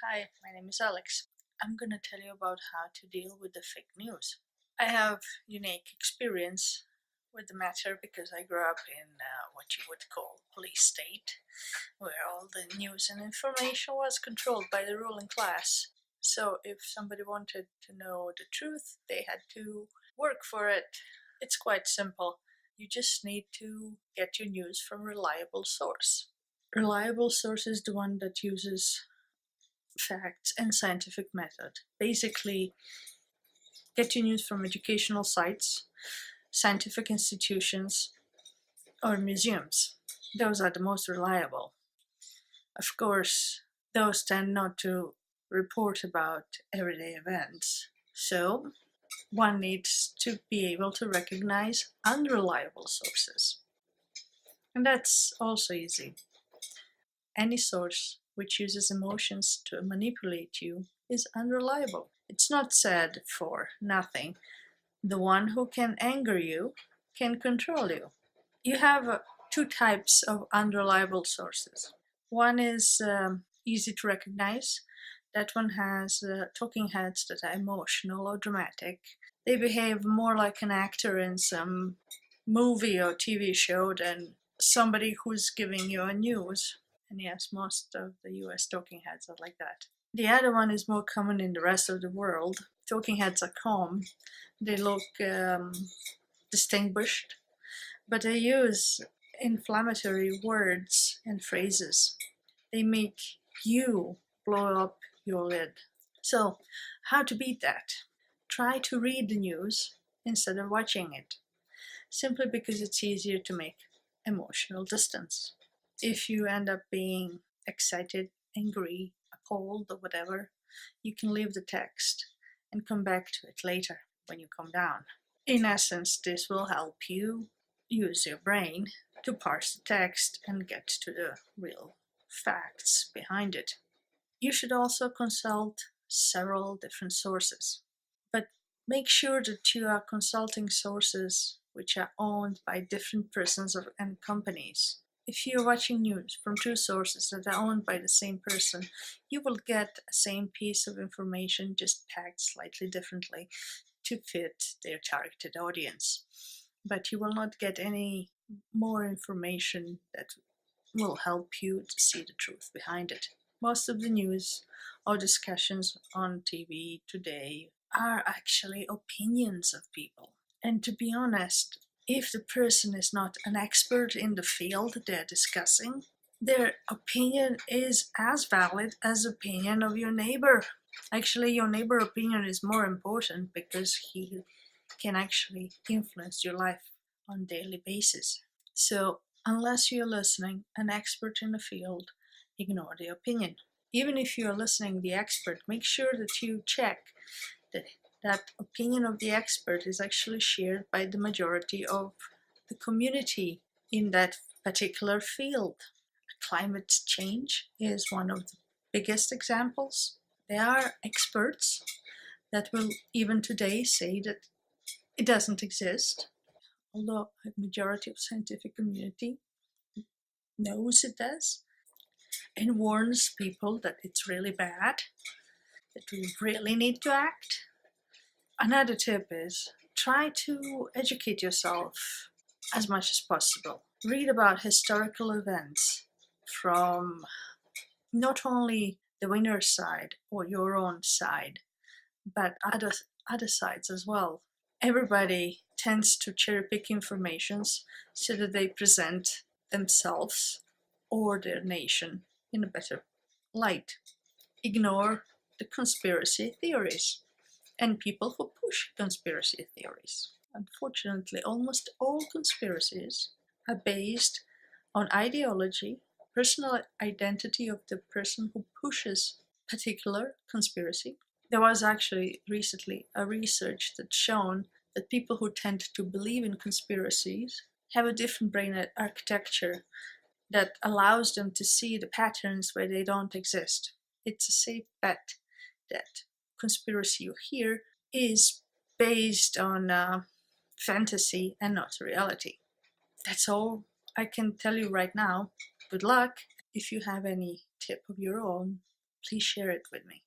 Hi, my name is Alex. I'm gonna tell you about how to deal with the fake news. I have unique experience with the matter because I grew up in what you would call police state, where all the news and information was controlled by the ruling class. So if somebody wanted to know the truth, they had to work for it. It's quite simple. You just need to get your news from a reliable source. Reliable source is the one that uses facts and scientific method. Basically, get your news from educational sites, scientific institutions, or museums. Those are the most reliable. Of course, those tend not to report about everyday events. So, one needs to be able to recognize unreliable sources. And that's also easy. Any source which uses emotions to manipulate you is unreliable. It's not said for nothing. The one who can anger you can control you. You have two types of unreliable sources. One is easy to recognize. That one has talking heads that are emotional or dramatic. They behave more like an actor in some movie or TV show than somebody who's giving you a news. And yes, most of the US talking heads are like that. The other one is more common in the rest of the world. Talking heads are calm, they look distinguished, but they use inflammatory words and phrases. They make you blow up your lid. So, how to beat that? Try to read the news instead of watching it, simply because it's easier to make emotional distance. If you end up being excited, angry, appalled, or whatever, you can leave the text and come back to it later when you calm down. In essence, this will help you use your brain to parse the text and get to the real facts behind it. You should also consult several different sources, but make sure that you are consulting sources which are owned by different persons and companies. If you're watching news from two sources that are owned by the same person, you will get the same piece of information, just packed slightly differently to fit their targeted audience. But you will not get any more information that will help you to see the truth behind it. Most of the news or discussions on TV today are actually opinions of people. And to be honest, if the person is not an expert in the field they're discussing, their opinion is as valid as the opinion of your neighbor. Actually, your neighbor opinion is more important because he can actually influence your life on a daily basis. So, unless you're listening an expert in the field, ignore the opinion. Even if you're listening the expert, make sure that you check that that opinion of the expert is actually shared by the majority of the community in that particular field. Climate change is one of the biggest examples. There are experts that will even today say that it doesn't exist, although a majority of scientific community knows it does and warns people that it's really bad, that we really need to act. Another tip is try to educate yourself as much as possible. Read about historical events from not only the winner's side or your own side, but other sides as well. Everybody tends to cherry pick informations so that they present themselves or their nation in a better light. Ignore the conspiracy theories and people who push conspiracy theories. Unfortunately, almost all conspiracies are based on ideology, personal identity of the person who pushes particular conspiracy. There was actually recently a research that's shown that people who tend to believe in conspiracies have a different brain architecture that allows them to see the patterns where they don't exist. It's a safe bet that conspiracy you hear is based on fantasy and not reality. That's all I can tell you right now. Good luck. If you have any tip of your own, please share it with me.